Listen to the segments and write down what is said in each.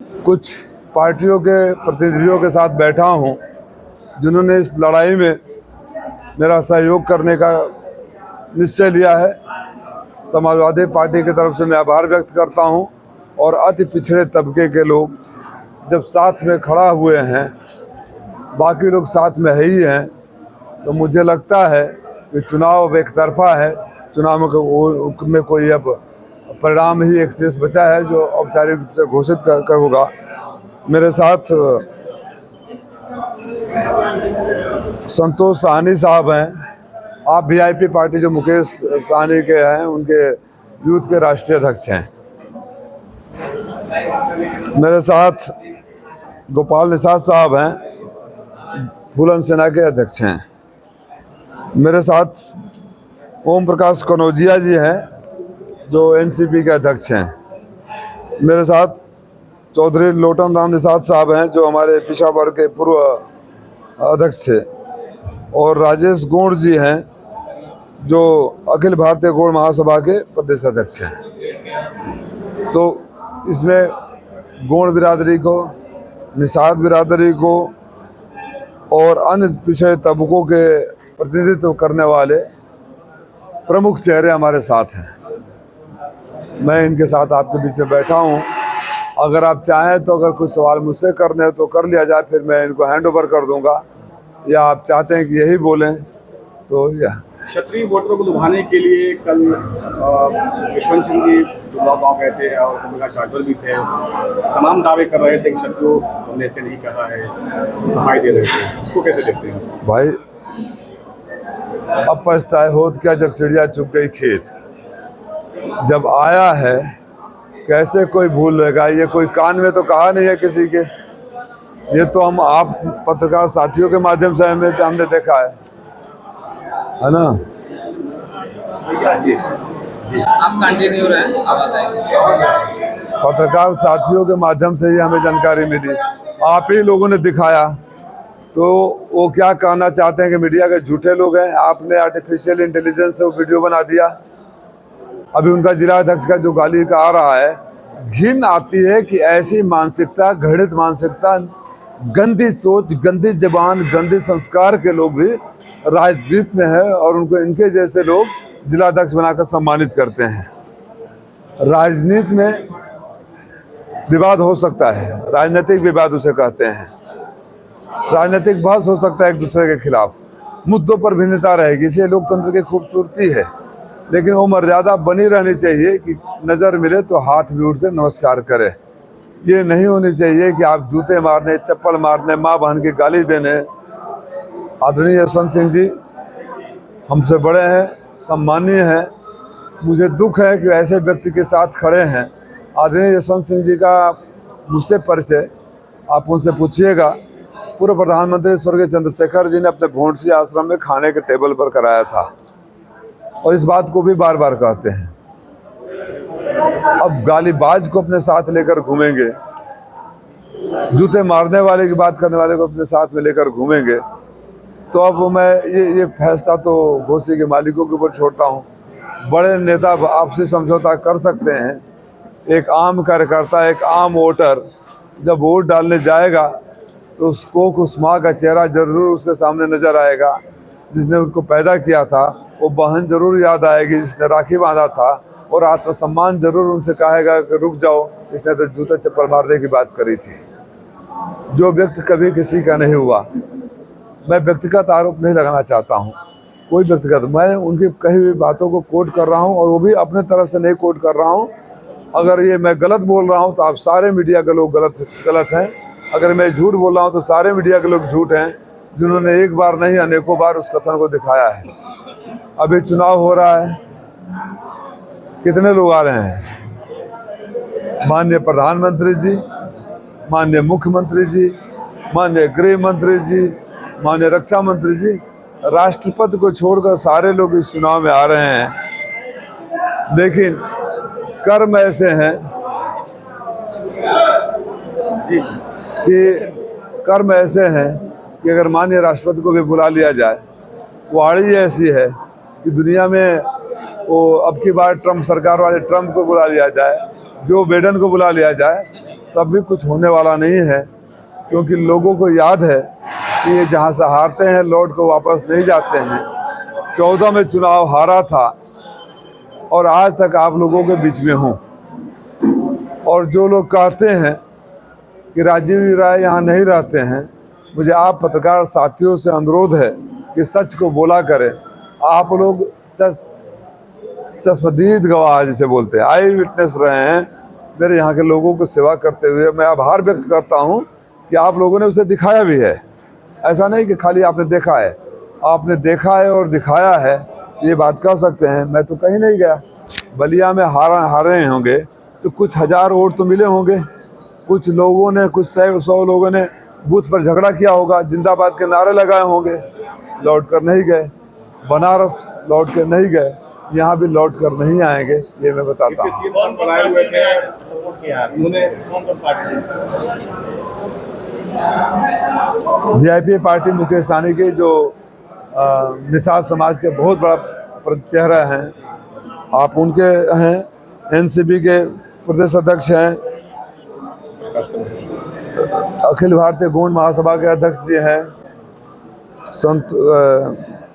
कुछ पार्टियों के प्रतिनिधियों के साथ बैठा हूं जिन्होंने इस लड़ाई में मेरा सहयोग करने का निश्चय लिया है। समाजवादी पार्टी की तरफ से मैं आभार व्यक्त करता हूं और अति पिछड़े तबके के लोग जब साथ में खड़ा हुए हैं, बाकी लोग साथ में ही हैं, तो मुझे लगता है कि चुनाव एक तरफा है। चुनाव में कोई अब परिणाम ही एक शेष बचा है जो औपचारिक रूप से घोषित कर होगा। मेरे साथ संतोष साहनी साहब हैं। आप वीआईपी पार्टी जो मुकेश साहनी के हैं, उनके यूथ के राष्ट्रीय अध्यक्ष हैं। मेरे साथ गोपाल निषाद साहब हैं, फूलन सेना के अध्यक्ष हैं। मेरे साथ ओम प्रकाश कनौजिया जी हैं जो एनसीपी के अध्यक्ष हैं। मेरे साथ चौधरी लोटन राम निषाद साहब हैं जो हमारे पिछड़ा वर्ग के पूर्व अध्यक्ष थे, और राजेश गौड़ जी हैं जो अखिल भारतीय गौड़ महासभा के प्रदेश अध्यक्ष हैं। तो इसमें गौड़ बिरादरी को, निषाद बिरादरी को और अन्य पिछड़े तबकों के प्रतिनिधित्व करने वाले प्रमुख चेहरे हमारे साथ हैं। मैं इनके साथ आपके बीच में बैठा हूं। अगर आप चाहें तो अगर कुछ सवाल मुझसे करने हो तो कर लिया जाए, फिर मैं इनको हैंड ओवर कर दूंगा, या आप चाहते हैं कि यही बोलें तो क्षत्रिय वोटरों को लुभाने के लिए कल यशवंत सिंह जी दुबलाव गाँव गए थे और भूमिका चाटवर भी थे। तमाम दावे कर रहे थे कि क्षत्रियों हमने ऐसे नहीं कहा है, सफाई दे रहे थे। इसको कैसे देखते हैं भाई? अब पछताए होत क्या जब चिड़िया चुग गई खेत। जब आया है कैसे कोई भूल लेगा? ये कोई कान में तो कहा नहीं है किसी के। ये तो हम आप पत्रकार साथियों के माध्यम से हमने देखा है ना? जी आप कंटिन्यू रहे, आवाज आएगी। पत्रकार साथियों के माध्यम से ही हमें जानकारी मिली, आप ही लोगों ने दिखाया। तो वो क्या कहना चाहते हैं कि मीडिया के झूठे लोग हैं। आपने आर्टिफिशियल इंटेलिजेंस से वो वीडियो बना दिया। अभी उनका जिला अध्यक्ष का जो गाली का आ रहा है, घिन आती है कि ऐसी मानसिकता, घृणित मानसिकता, गंदी सोच, गंदी जबान, गंदे संस्कार के लोग भी राजनीति में है, और उनको इनके जैसे लोग जिला अध्यक्ष बनाकर सम्मानित करते हैं। राजनीति में विवाद हो सकता है, राजनीतिक विवाद उसे कहते हैं। राजनीतिक बहस हो सकता है एक दूसरे के खिलाफ, मुद्दों पर भिन्नता रहेगी, इसे लोकतंत्र की खूबसूरती है। लेकिन वो मर्यादा बनी रहनी चाहिए कि नज़र मिले तो हाथ भी उठ के नमस्कार करे। ये नहीं होनी चाहिए कि आप जूते मारने, चप्पल मारने, माँ बहन की गाली देने। आदरणीय यशवंत सिंह जी हमसे बड़े हैं, सम्मानीय हैं। मुझे दुख है कि ऐसे व्यक्ति के साथ खड़े हैं। आदरणीय यशवंत सिंह जी का मुझसे परिचय आप उनसे पूछिएगा। पूर्व प्रधानमंत्री स्वर्गीय चंद्रशेखर जी ने अपने भोंडसी आश्रम में खाने के टेबल पर कराया था, और इस बात को भी बार बार कहते हैं। अब गालीबाज को अपने साथ लेकर घूमेंगे, जूते मारने वाले की बात करने वाले को अपने साथ में लेकर घूमेंगे, तो अब मैं ये फैसला तो घोसी के मालिकों के ऊपर छोड़ता हूँ। बड़े नेता आपसी समझौता कर सकते हैं। एक आम कार्यकर्ता, एक आम वोटर जब वोट डालने जाएगा तो उसको उस माँ का चेहरा जरूर उसके सामने नजर आएगा जिसने उसको पैदा किया था। वो बहन जरूर याद आएगी जिसने राखी बांधा था, और आत्मसम्मान जरूर उनसे कहेगा कि रुक जाओ, इसने तो जूता चप्पल मारने की बात करी थी। जो व्यक्ति कभी किसी का नहीं हुआ। मैं व्यक्तिगत आरोप नहीं लगाना चाहता हूँ, कोई व्यक्तिगत, मैं उनकी कही हुई बातों को कोट कर रहा हूँ, और वो भी अपने तरफ से नहीं कोट कर रहा हूँ। अगर ये मैं गलत बोल रहा हूँ तो आप सारे मीडिया के लोग गलत हैं। अगर मैं झूठ बोल रहा हूँ तो सारे मीडिया के लोग झूठ हैं, जिन्होंने एक बार नहीं अनेकों बार उस कथन को दिखाया है। अभी चुनाव हो रहा है, कितने लोग आ रहे हैं? माननीय प्रधानमंत्री जी, माननीय मुख्यमंत्री जी, माननीय गृह मंत्री जी, माननीय रक्षा मंत्री जी, राष्ट्रपति को छोड़कर सारे लोग इस चुनाव में आ रहे हैं। लेकिन कर्म ऐसे हैं कि अगर माननीय राष्ट्रपति को भी बुला लिया जाए, वाणी ऐसी है कि दुनिया में वो अब की बार ट्रंप सरकार वाले ट्रंप को बुला लिया जाए, जो बाइडेन को बुला लिया जाए, तब भी कुछ होने वाला नहीं है, क्योंकि लोगों को याद है कि ये जहाँ से हारते हैं लौट को वापस नहीं जाते हैं। 14 में चुनाव हारा था और आज तक आप लोगों के बीच में हूँ। और जो लोग कहते हैं कि राजीव राय यहाँ नहीं रहते हैं, मुझे आप पत्रकार साथियों से अनुरोध है कि सच को बोला करें। आप लोग चश्मदीद गवाह जिसे बोलते हैं, आई विटनेस रहे हैं मेरे यहाँ के लोगों को सेवा करते हुए। मैं आभार व्यक्त करता हूँ कि आप लोगों ने उसे दिखाया भी है। ऐसा नहीं कि खाली आपने देखा है, आपने देखा है और दिखाया है, ये बात कर सकते हैं। मैं तो कहीं नहीं गया, बलिया में हारे होंगे तो कुछ हजार वोट तो मिले होंगे, कुछ लोगों ने, कुछ 100 लोगों ने बूथ पर झगड़ा किया होगा, जिंदाबाद के नारे लगाए होंगे, लौट कर नहीं गए। बनारस लौट कर नहीं गए, यहाँ भी लौट कर नहीं आएंगे, ये मैं बताता हूँ। वीआईपी पार्टी मुकेश सहनी के जो निषाद समाज के बहुत बड़ा चेहरा हैं, आप उनके हैं। एनसीपी के प्रदेश अध्यक्ष हैं, अखिल भारतीय गौंड महासभा के अध्यक्ष जी हैं, संत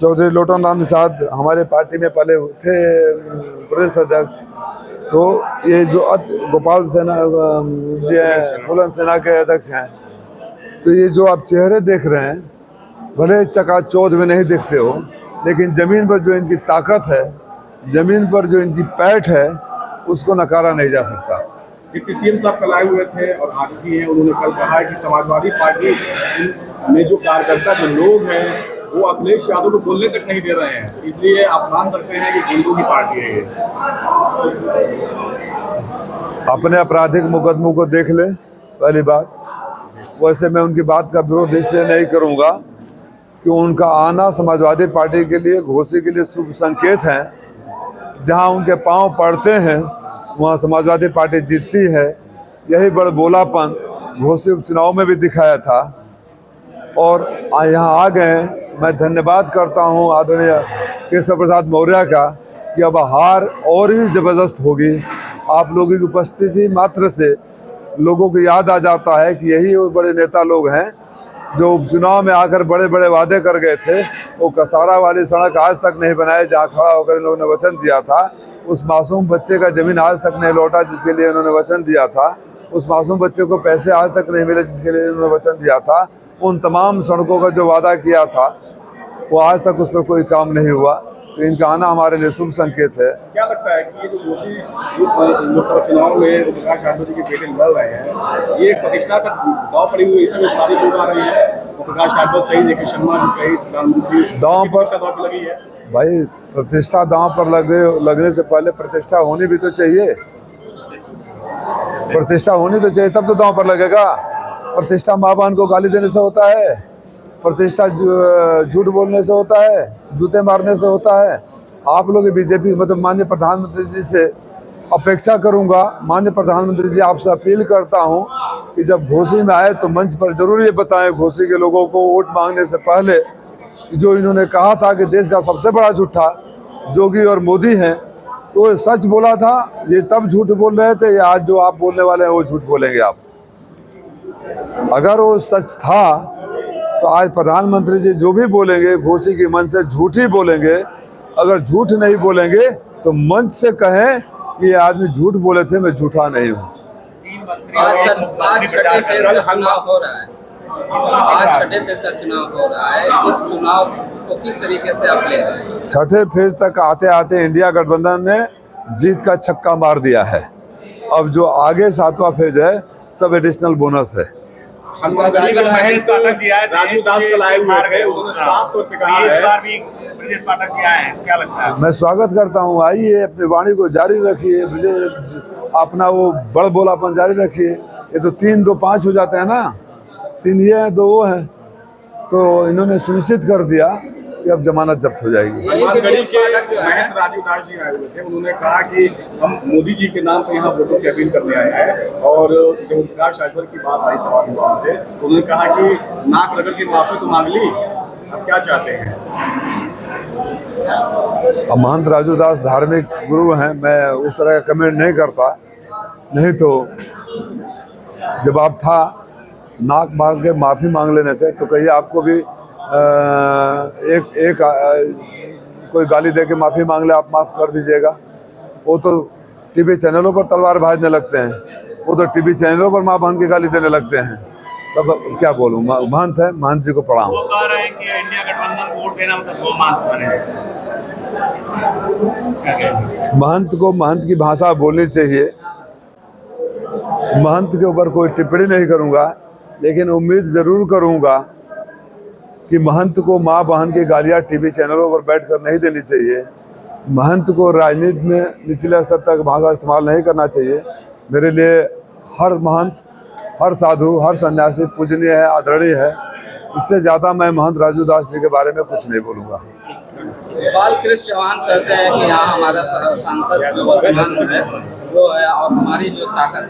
चौधरी लोटन राम निषाद हमारे पार्टी में पहले थे प्रदेश अध्यक्ष। तो ये जो गोपाल सेना जी हैं, फूलन सेना के अध्यक्ष हैं। तो ये जो आप चेहरे देख रहे हैं, भले चकाचौंध में नहीं दिखते हो, लेकिन ज़मीन पर जो इनकी ताकत है, ज़मीन पर जो इनकी पैठ है, उसको नकारा नहीं जा सकता। डिप्टी सीएम साहब कल आए हुए थे और आज भी हैं। उन्होंने कल कहा है कि समाजवादी पार्टी में जो कार्यकर्ता, जो लोग हैं, वो अखिलेश यादव को बोलने तक नहीं दे रहे हैं, इसलिए आप मान सकते हैं कि गुंडों की पार्टी है ये। अपने आपराधिक मुकदमों को देख ले, पहली बात। वैसे मैं उनकी बात का विरोध इसलिए नहीं करूंगा कि उनका आना समाजवादी पार्टी के लिए, घोसी के लिए शुभ संकेत है। जहां उनके पांव पड़ते हैं वहां समाजवादी पार्टी जीतती है। यही बड़बोलापन घोसी उपचुनाव में भी दिखाया था और यहाँ आ गए। मैं धन्यवाद करता हूँ आदरणीय केशव प्रसाद मौर्य का कि अब हार और भी ज़बरदस्त होगी। आप लोगों की उपस्थिति मात्र से लोगों को याद आ जाता है कि यही वो बड़े नेता लोग हैं जो उपचुनाव में आकर बड़े बड़े वादे कर गए थे। वो कसारा वाली सड़क आज तक नहीं बनाए जहाँ खड़ा होकर इन लोगों ने वचन दिया था। उस मासूम बच्चे का ज़मीन आज तक नहीं लौटा जिसके लिए उन्होंने वचन दिया था। उस मासूम बच्चे को पैसे आज तक नहीं मिले जिसके लिए उन्होंने वचन दिया था। उन तमाम सड़कों का जो वादा किया था वो आज तक उस पर कोई काम नहीं हुआ। तो इनका आना हमारे लिए शुभ संकेत है। क्या लगता है कि ये जो घोसी लोकसभा चुनाव में प्रकाश यादव जी के बेटे लड़ रहे हैं, ये प्रतिष्ठा का दांव पड़ी हुई है? इसमें सारे लोग आ रहे हैं, प्रकाश यादव सहित, जेके शर्मा जी सहित, प्रधानमंत्री दांव पर लगी है। भाई, प्रतिष्ठा दांव पर लगने से पहले प्रतिष्ठा होनी भी तो चाहिए। प्रतिष्ठा होनी तो चाहिए, तब तो दांव पर लगेगा। प्रतिष्ठा माँ बहन को गाली देने से होता है, प्रतिष्ठा झूठ बोलने से होता है, जूते मारने से होता है। आप लोग बीजेपी, मतलब माननीय प्रधानमंत्री जी से अपेक्षा करूंगा, माननीय प्रधानमंत्री जी आपसे अपील करता हूं कि जब घोसी में आए तो मंच पर जरूर ये बताएं घोसी के लोगों को वोट मांगने से पहले, जो इन्होंने कहा था कि देश का सबसे बड़ा झूठा जोगी और मोदी हैं, तो सच बोला था। ये तब झूठ बोल रहे थे, या आज जो आप बोलने वाले हैं वो झूठ बोलेंगे आप? अगर वो सच था तो आज प्रधानमंत्री जी जो भी बोलेंगे घोसी की मंच से झूठ ही बोलेंगे। अगर झूठ नहीं बोलेंगे तो मंच से कहें कि ये आदमी झूठ बोले थे, मैं झूठा नहीं हूँ। आज छठे फेज का चुनाव हो रहा है, आज छठे फेज का चुनाव हो रहा है। इस चुनाव को किस तरीके से आप ले रहे हैं? छठे फेज तक आते आते इंडिया गठबंधन ने जीत का छक्का मार दिया है। अब जो आगे 7वां फेज है, सब एडिशनल बोनस है। राजू दास कल आए हुए थे, उन्होंने साफ तौर पे कहा है इस बार भी ब्रजेश पाठक जी आए हैं, क्या लगता है? मैं स्वागत करता हूँ, आइए, अपनी वाणी को जारी रखिए, अपना वो बड़बोलापन जारी रखिए। ये तो 3, 2, 5 हो जाते हैं ना, 3 ये हैं, 2 वो हैं। तो इन्होंने सुनिश्चित कर दिया कि अब जमानत जब्त हो जाएगी। हनुमानगढ़ी के महंत राजू दास जी आए हुए थे, उन्होंने कहा कि हम मोदी जी के नाम पर यहाँ वोटों की अपील करने आए हैं। और जब प्रकाश यादव की बात आई सवाल जवाब से, तो उन्होंने कहा कि नाक रगड़ की माफी तो मांग ली, अब क्या चाहते हैं? महंत राजू दास धार्मिक गुरु हैं, मैं उस तरह का कमेंट नहीं करता। नहीं तो जब आप था नाक मार के माफ़ी मांग लेने से, तो कहिए आपको भी कोई गाली दे के माफ़ी मांग ले, आप माफ़ कर दीजिएगा। वो तो टीवी चैनलों पर तलवार भाजने लगते हैं, वो तो टीवी चैनलों पर माँ बहन की गाली देने लगते हैं। तब क्या बोलूँ, महंत है, महंत जी को प्रणाम। वो कह रहे हैं कि इंडिया गठबंधन को वोट देना मतलब गोमांस बने। क्या कहेंगे? महंत को महंत की भाषा बोलनी चाहिए। महंत के ऊपर कोई टिप्पणी नहीं करूंगा, लेकिन उम्मीद जरूर करूंगा कि महंत को माँ बहन की गालियाँ टीवी चैनलों पर बैठकर नहीं देनी चाहिए। महंत को राजनीति में निचले स्तर तक भाषा इस्तेमाल नहीं करना चाहिए। मेरे लिए हर महंत, हर साधु, हर सन्यासी पूजनीय है, आदरणीय है। इससे ज़्यादा मैं महंत राजू दास जी के बारे में कुछ नहीं बोलूँगा। बालकृष्ण चौहान कहते हैं कि यहाँ हमारा सांसद जो वर्तमान में वो है और हमारी जो ताकत